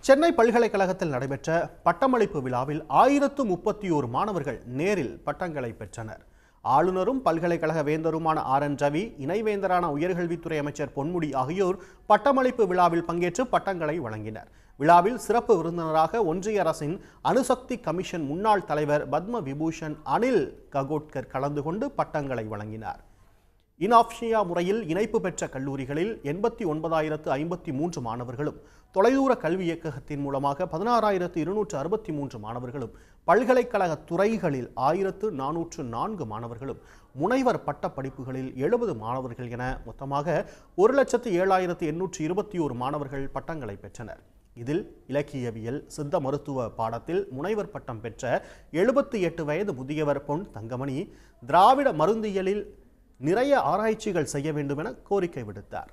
சென்னை பல்கலைக்கழகத்தில் நடைபெற்ற பட்டமளிப்பு விழாவில் 1031 மாணவர்கள் நேரில் பட்டங்களை பெற்றனர். ஆளுநரும் பல்கலைக்கழக வேந்தருமான RN ரவி, இணைவேந்தரான உயர்கல்வித்துறை அமைச்சர் பொன்முடி ஆகியோர் பட்டமளிப்பு விழாவில் பங்கேற்று பட்டங்களை வழங்கினர். விழாவில் சிறப்பு விருந்தினராக ஒன்றிய அரசின் அணுசக்தி கமிஷன் முன்னாள் தலைவர் பத்ம விபூஷன் அனில் ககோட்கர் கலந்து கொண்டு பட்டங்களை வழங்கினார். இன்ஆப்ஷியா முறையில் இணைப்பு பெற்ற கல்லூரிகளில் 89,053 மாணவர்களும், தொலைதூர கல்வி இயக்ககத்தின் மூலமாக 16,263 மாணவர்களும், பல்கலைக்கழக துறைகளில் 1,404 மாணவர்களும், முனைவர் பட்ட படிப்புகளில் 70 மாணவர்கள் என மொத்தமாக 1,07,821 மாணவர்கள் பட்டங்களை பெற்றனர். இதில் இலக்கியவியல், சித்த மருத்துவ பாடத்தில் முனைவர் பட்டம் பெற்ற 78 வயது முதியவர் பொன் தங்கமணி, திராவிட மருந்தியலில் நிறைய ஆராய்ச்சிகள் செய்ய வேண்டும் என கோரிக்கை விடுத்தார்.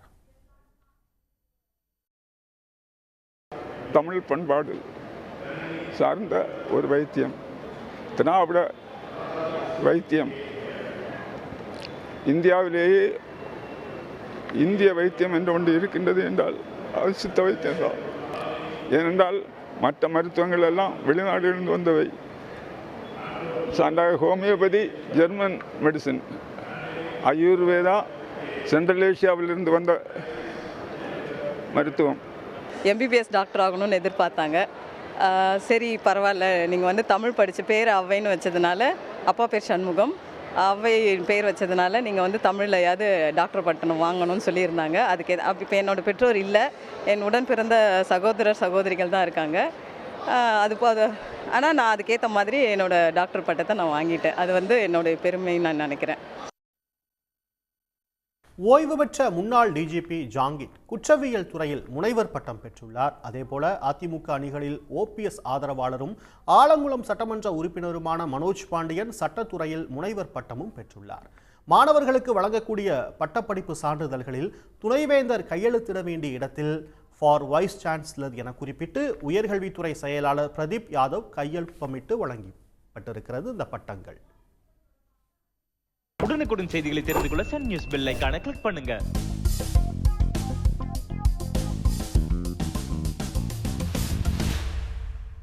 தமிழ் பண்பாடு சார்ந்த ஒரு வைத்தியம், திராவிட வைத்தியம், இந்தியாவிலேயே இந்திய வைத்தியம் என்று ஒன்று இருக்கின்றது என்றால் அது சித்த வைத்தியம் தான். ஏனென்றால் மற்ற மருத்துவங்கள் எல்லாம் வெளிநாடுகளிலிருந்து வந்தவை. சான்றாக homeopathy, German medicine, Ayurveda central ஏஷியாவிலிருந்து வந்த மருத்துவம். MBBS டாக்டர் ஆகணும்னு எதிர்பார்த்தாங்க. சரி பரவாயில்ல, நீங்கள் தமிழ் படித்த பேர் அவ்வைன்னு வச்சதுனால, அப்பா பேர் சண்முகம், அவ்வை பேர் வச்சதுனால நீங்கள் தமிழ்லையாவது டாக்டர் பட்டம் வாங்கணும்னு சொல்லியிருந்தாங்க. அதுக்கு இப்போ என்னோடய பெற்றோர் இல்லை, என் உடன் பிறந்த சகோதரர் சகோதரிகள் தான் இருக்காங்க. ஆனால் நான் அதுக்கேற்ற மாதிரி என்னோடய டாக்டர் பட்டத்தை நான் வாங்கிட்டேன். அது என்னுடைய பெருமைன்னு நான் நினைக்கிறேன். ஓய்வு பெற்ற முன்னாள் DGP ஜாங்கிட் குற்றவியல் துறையில் முனைவர் பட்டம் பெற்றுள்ளார். அதேபோல அதிமுக அணிகளில் OPS ஆதரவாளரும் ஆலங்குளம் சட்டமன்ற உறுப்பினருமான மனோஜ் பாண்டியன் சட்டத்துறையில் முனைவர் பட்டமும் பெற்றுள்ளார். மாணவர்களுக்கு வழங்கக்கூடிய பட்டப்படிப்பு சான்றிதழ்களில் துணைவேந்தர் கையெழுத்திட வேண்டிய இடத்தில் ஃபார் வைஸ் சான்சலர் என குறிப்பிட்டு உயர்கல்வித்துறை செயலாளர் பிரதீப் யாதவ் கையொப்பமிட்டு வழங்கப்பட்டிருக்கிறது இந்த பட்டங்கள். உடனுக்குடன் செய்திகளை தெரிந்து கொள்ள சன் நியூஸ் பெல் ஐகானை கிளிக் பண்ணுங்க.